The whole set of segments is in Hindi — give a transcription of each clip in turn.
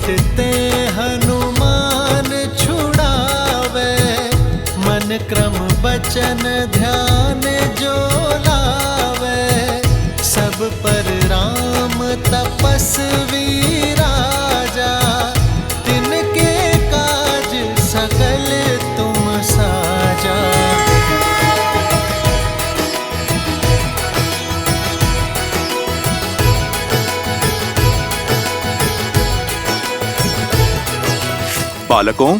ते हनुमान छुड़ावे, मन क्रम बचन ध्यान जो लावे। सब पर राम तपस्वी राजा, तिनके काज सकल तुम साजा। बालकों,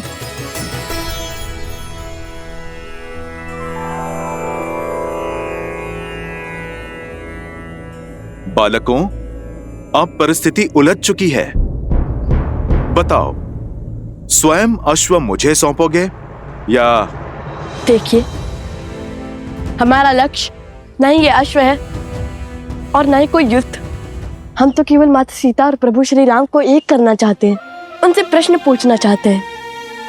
बालकों, अब परिस्थिति उलझ चुकी है। बताओ, स्वयं अश्व मुझे सौंपोगे या? देखिए, हमारा लक्ष्य न ही ये अश्व है और न ही कोई युद्ध। हम तो केवल माता सीता और प्रभु श्री राम को एक करना चाहते हैं, उनसे प्रश्न पूछना चाहते हैं,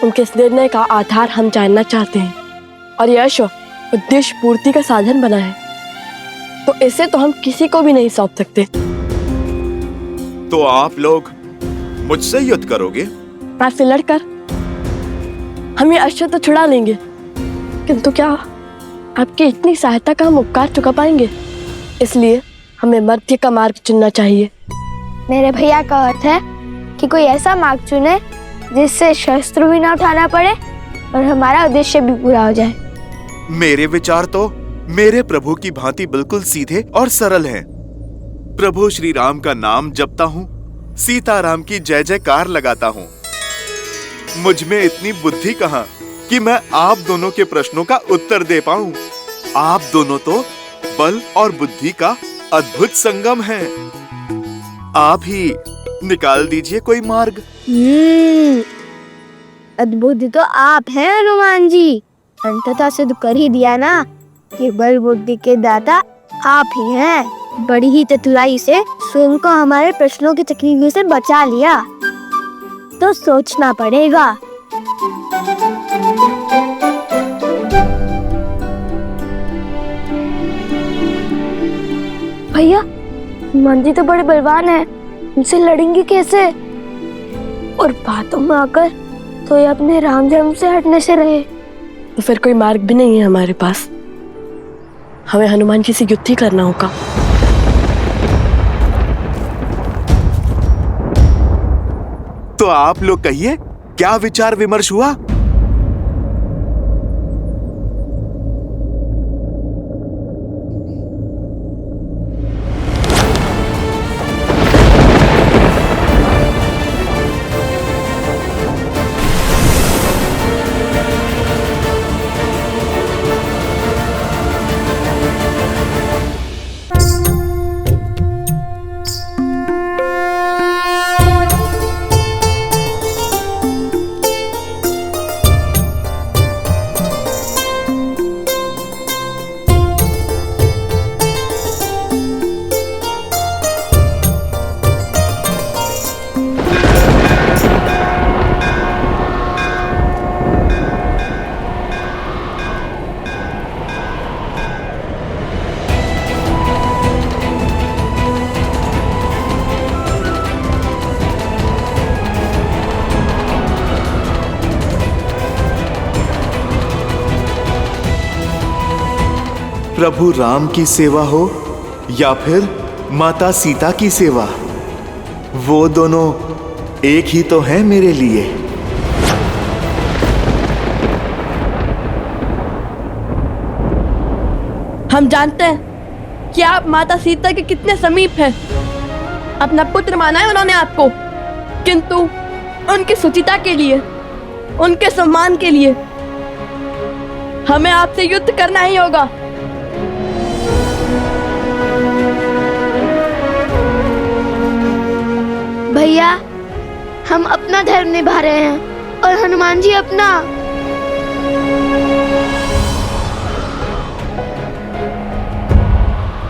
उनके इस निर्णय का आधार हम जानना चाहते हैं। और यह अश्व उद्देश्य पूर्ति का साधन बना है, तो इसे तो हम किसी को भी नहीं सौंप सकते। तो आप लोग मुझसे युद्ध करोगे? आपसे लड़कर हम ये अश्व तो छुड़ा लेंगे, किंतु क्या आपकी इतनी सहायता का हम उपकार चुका पाएंगे? इसलिए हमें मध्य का मार्ग चुनना चाहिए। मेरे भैया का अर्थ है कि कोई ऐसा मार्ग चुने जिससे शस्त्र भी ना उठाना पड़े और हमारा उद्देश्य भी पूरा हो जाए। मेरे विचार तो मेरे प्रभु की भांति बिल्कुल सीधे और सरल हैं। प्रभु श्री राम का नाम जपता हूँ, सीताराम की जय जयकार लगाता हूँ। मुझ में इतनी बुद्धि कहाँ कि मैं आप दोनों के प्रश्नों का उत्तर दे पाऊं। आप दोनों तो बल और बुद्धि का अद्भुत संगम है। आप ही निकाल दीजिए कोई मार्ग। अद्भुत तो आप हैं हनुमान जी। अंततः सिद्ध कर ही दिया ना कि बल बुद्धि के दाता आप ही हैं। बड़ी ही चतुराई से स्वयं को हमारे प्रश्नों की तकलीफ से बचा लिया, तो सोचना पड़ेगा। भैया, हनुमान जी तो बड़े बलवान हैं, उनसे लड़ेंगे कैसे? और बातों में आकर तो ये अपने राम धर्म से हटने से रहे। तो फिर कोई मार्ग भी नहीं है हमारे पास, हमें हनुमान जी से युद्ध ही करना होगा। तो आप लोग कहिए, क्या विचार विमर्श हुआ? प्रभु राम की सेवा हो या फिर माता सीता की सेवा, वो दोनों एक ही तो हैं मेरे लिए। हम जानते हैं कि आप माता सीता के कितने समीप हैं। अपना पुत्र माना है उन्होंने आपको, किंतु उनकी सुचिता के लिए, उनके सम्मान के लिए हमें आपसे युद्ध करना ही होगा। भैया, हम अपना धर्म निभा रहे हैं और हनुमान जी अपना।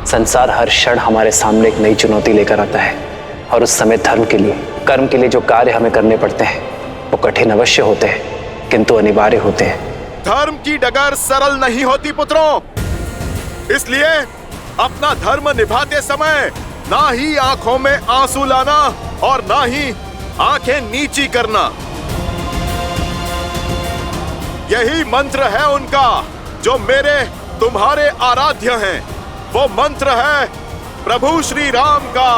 संसार हर क्षण हमारे सामने एक नई चुनौती लेकर आता है, और उस समय धर्म के लिए, कर्म के लिए जो कार्य हमें करने पड़ते हैं वो कठिन अवश्य होते हैं, किंतु अनिवार्य होते हैं। धर्म की डगर सरल नहीं होती पुत्रों, इसलिए अपना धर्म निभाते समय ना ही आंखों में आंसू लाना और ना ही आंखें नीची करना। यही मंत्र है उनका जो मेरे तुम्हारे आराध्य हैं। वो मंत्र है प्रभु श्री राम का।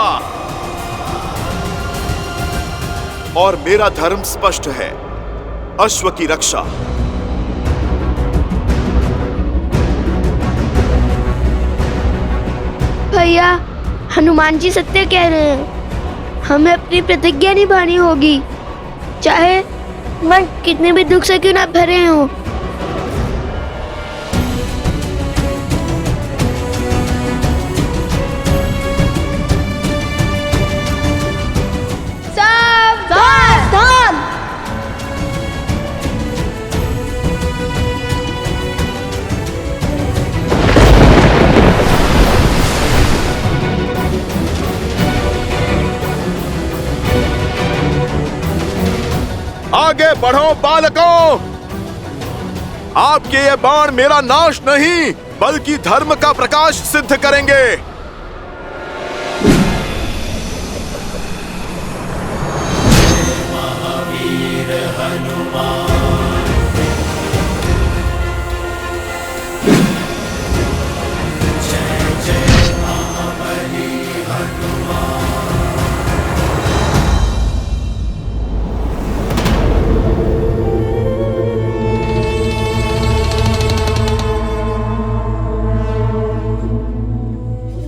और मेरा धर्म स्पष्ट है, अश्व की रक्षा। भैया, हनुमान जी सत्य कह रहे हैं। हमें अपनी प्रतिज्ञा निभानी होगी, चाहे मन कितने भी दुख से क्यों ना भरे हों। सावधान! आगे बढ़ो बालकों। आपके ये बाण मेरा नाश नहीं बल्कि धर्म का प्रकाश सिद्ध करेंगे।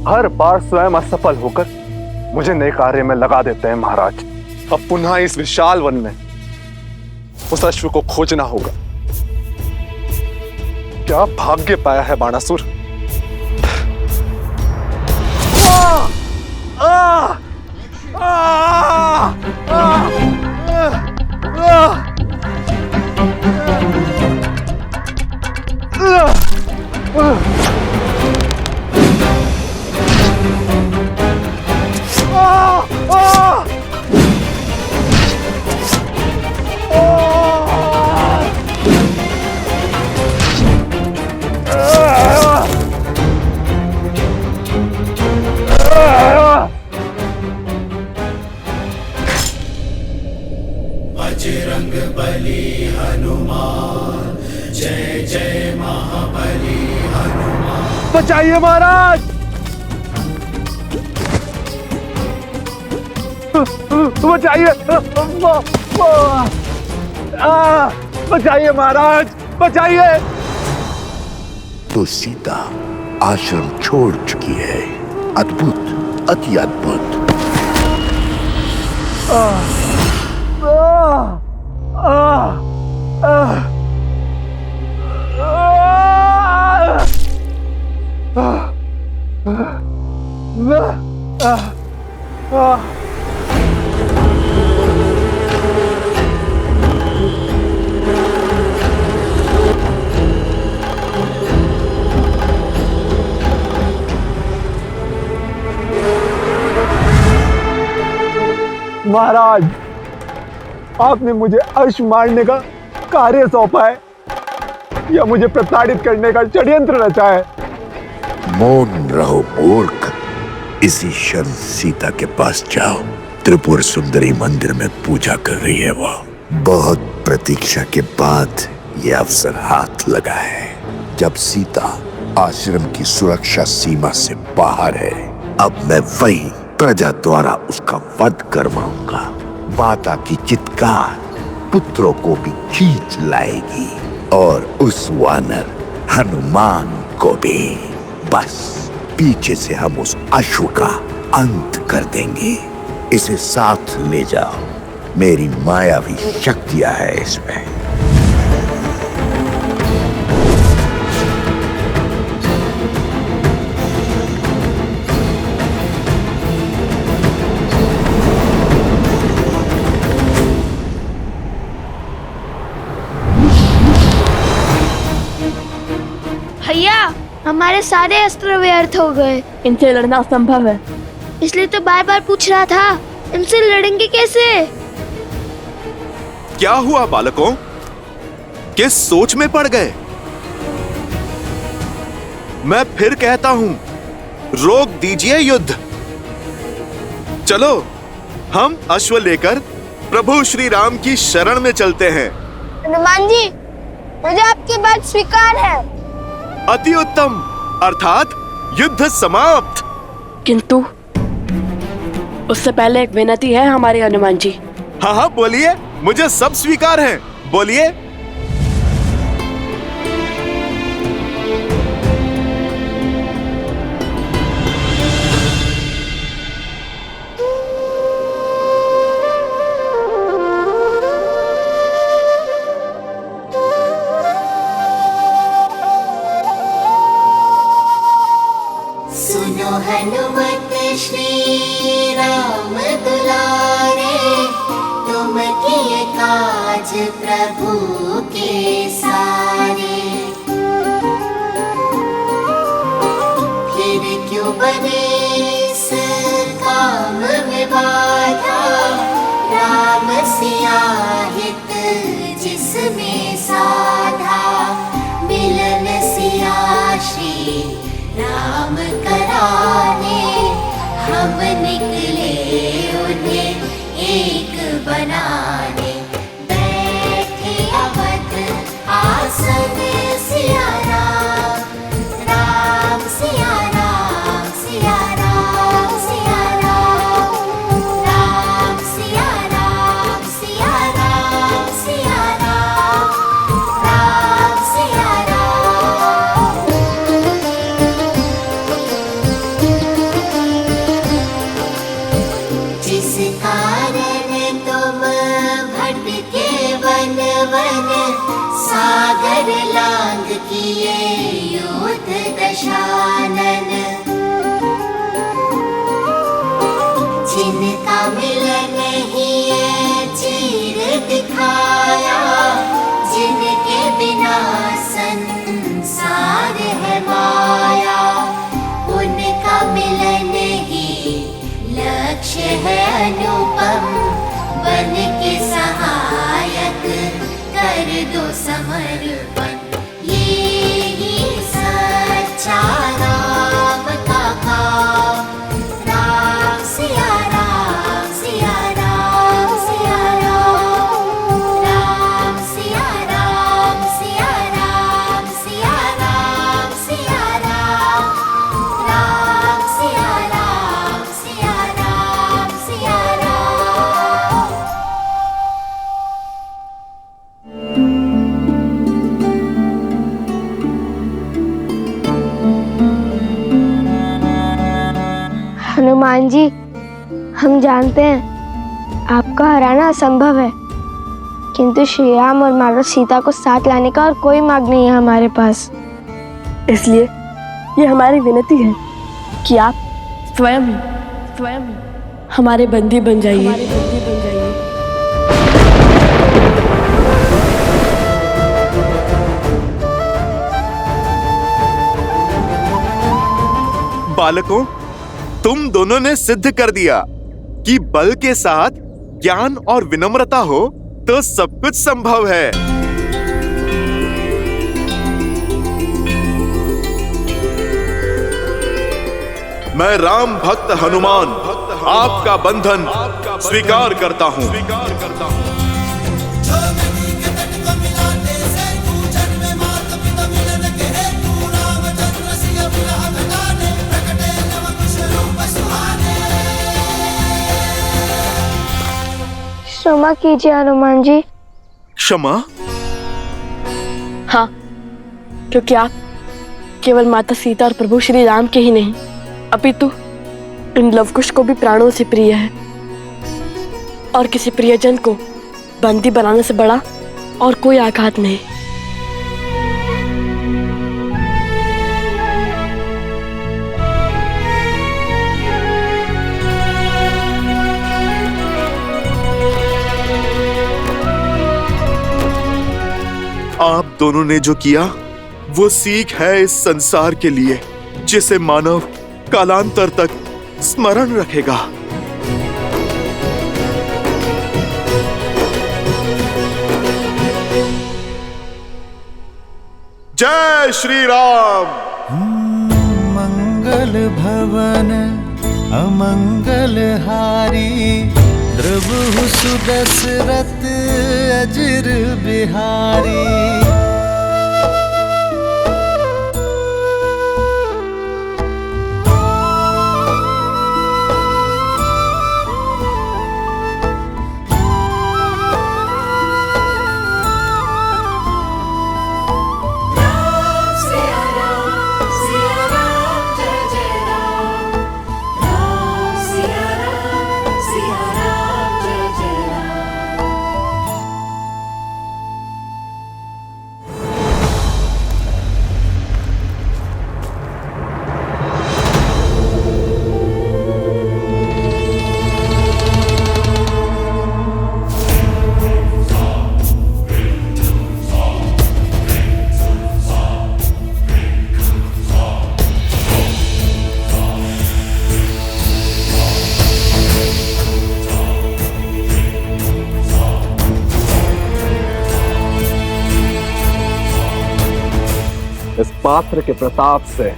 हर बार स्वयं असफल होकर मुझे नए कार्य में लगा देते हैं महाराज। अब पुनः इस विशाल वन में उस अश्व को खोजना होगा। क्या भाग्य पाया है बाणासुर। बचाइए महाराज, बचाइए, बचाइए महाराज, बचाइए। तो सीता आश्रम छोड़ चुकी है। अद्भुत, अति अद्भुत। महाराज, आपने मुझे अश्व मारने का कार्य सौंपा है या मुझे प्रताड़ित करने का षड्यंत्र रचा है? मौन रहो मूर्ख। इसी क्षण सीता के पास जाओ। त्रिपुर सुंदरी मंदिर में पूजा कर रही है वो। बहुत प्रतीक्षा के बाद ये अवसर हाथ लगा है। जब सीता आश्रम की सुरक्षा सीमा से बाहर है, अब मैं वही प्रजा द्वारा उसका वध करवाऊंगा। माता की चित्कार पुत्रों को भी खींच लाएगी और उस वानर हनुमान को भी। बस पीछे से हम उस अश्व का अंत कर देंगे। इसे साथ ले जाओ, मेरी मायावी शक्तियां है इसमें। भैया, हमारे सारे अस्त्र व्यर्थ हो गए। इनसे लड़ना असंभव है। इसलिए तो बार बार पूछ रहा था, इनसे लड़ेंगे कैसे? क्या हुआ बालकों? किस सोच में पड़ गए? मैं फिर कहता हूं, रोक दीजिए युद्ध। चलो हम अश्व लेकर प्रभु श्री राम की शरण में चलते हैं। हनुमान जी, मुझे आपकी बात स्वीकार है। अति उत्तम, अर्थात युद्ध समाप्त। किंतु उससे पहले एक विनती है हमारे हनुमान जी। हाँ हाँ बोलिए, मुझे सब स्वीकार है, बोलिए। सुनो हनुमत श्री राम दुलारे, तुम किए काज प्रभु के सारे। फिर क्यों बने इस काम में बाधा, राम सिया हित जिसमें साधा। मिलन सिया श्री राम कराने, हम निकले उन्हें एक बनाने। बैठे अवध आसन सिया राम, राम सिया राम, सिया राम, सिया राम, राम सिया राम, सिया राम, सिया राम, राम सिया राम। जिस कारण तुम भटके वन वन, सागर लांग किए युद्ध दशानन। जिनका मिलन ही चीर दिखाया, जिनके बिना संसार है माया। उनका मिलन ही लक्ष्य है अनुपम, बन के सहायक कर दो समर्पण। ये ही सच्चा राम का काम, राम सिया राम, सिया राम, सिया राम, राम सिया राम, सिया राम, सिया राम, सिया राम, राम सिया राम, सिया राम, सिया राम। हनुमान जी, हम जानते हैं आपका हराना असंभव है, किंतु श्री राम और माता सीता को साथ लाने का और कोई मार्ग नहीं है हमारे पास। इसलिए ये हमारी विनती है कि आप स्वयं हमारे बंदी बन जाइए। बालकों, तुम दोनों ने सिद्ध कर दिया कि बल के साथ ज्ञान और विनम्रता हो तो सब कुछ संभव है। मैं राम भक्त हनुमान आपका बंधन स्वीकार करता हूँ। क्षमा कीजिए हनुमान जी। क्षमा? हाँ, क्योंकि आप केवल माता सीता और प्रभु श्री राम के ही नहीं, अपितु इन लवकुश को भी प्राणों से प्रिय है। और किसी प्रियजन को बंदी बनाने से बड़ा और कोई आघात नहीं। आप दोनों ने जो किया वो सीख है इस संसार के लिए, जिसे मानव कालांतर तक स्मरण रखेगा। जय श्री राम। मंगल भवन अमंगल हारी, द्रवहु सुदशरथ अजिर बिहारी। इस पात्र के प्रताप से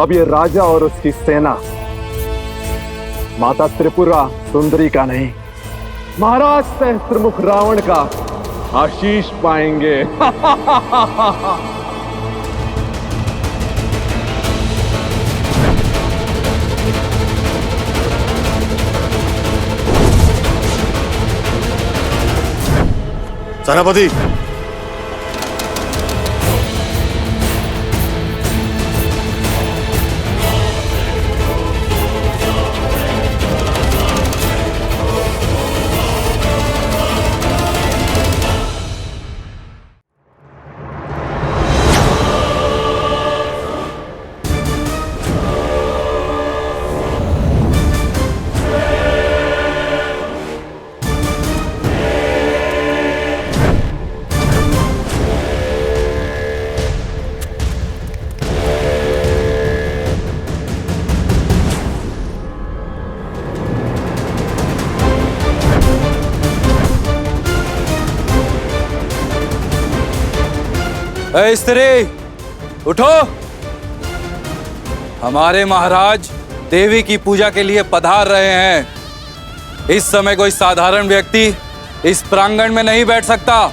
अब ये राजा और उसकी सेना माता त्रिपुरा सुंदरी का नहीं, महाराज सहस्त्रमुख रावण का आशीष पाएंगे। सेनापति, ए स्त्री, उठो। हमारे महाराज देवी की पूजा के लिए पधार रहे हैं। इस समय कोई साधारण व्यक्ति इस प्रांगण में नहीं बैठ सकता।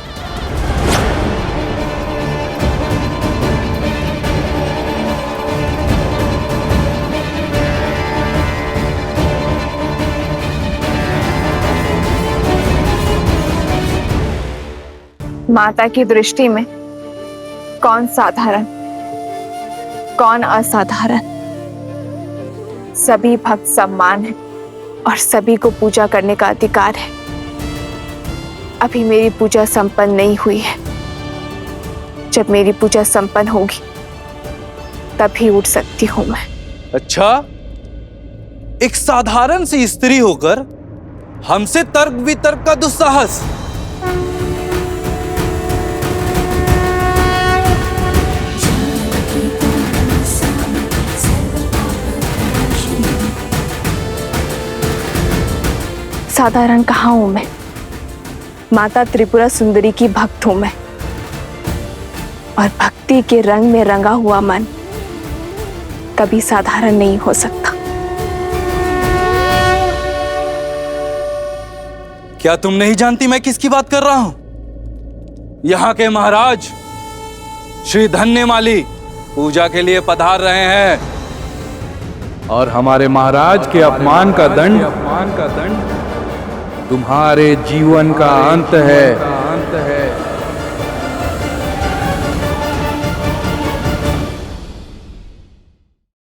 माता की दृष्टि में कौन साधारण, कौन असाधारण, सभी भक्त सम्मान है और सभी को पूजा करने का अधिकार है। अभी मेरी पूजा संपन्न नहीं हुई है। जब मेरी पूजा संपन्न होगी तभी उठ सकती हूं मैं। अच्छा, एक साधारण सी स्त्री होकर हमसे तर्क वितर्क का दुस्साहस। साधारण कहाँ हूं मैं? माता त्रिपुरा सुंदरी की भक्त हूं मैं, और भक्ति के रंग में रंगा हुआ मन कभी साधारण नहीं हो सकता। क्या तुम नहीं जानती मैं किसकी बात कर रहा हूं? यहाँ के महाराज श्री धन्यमाली पूजा के लिए पधार रहे हैं, और हमारे महाराज के अपमान का दंड तुम्हारे जीवन का अंत है।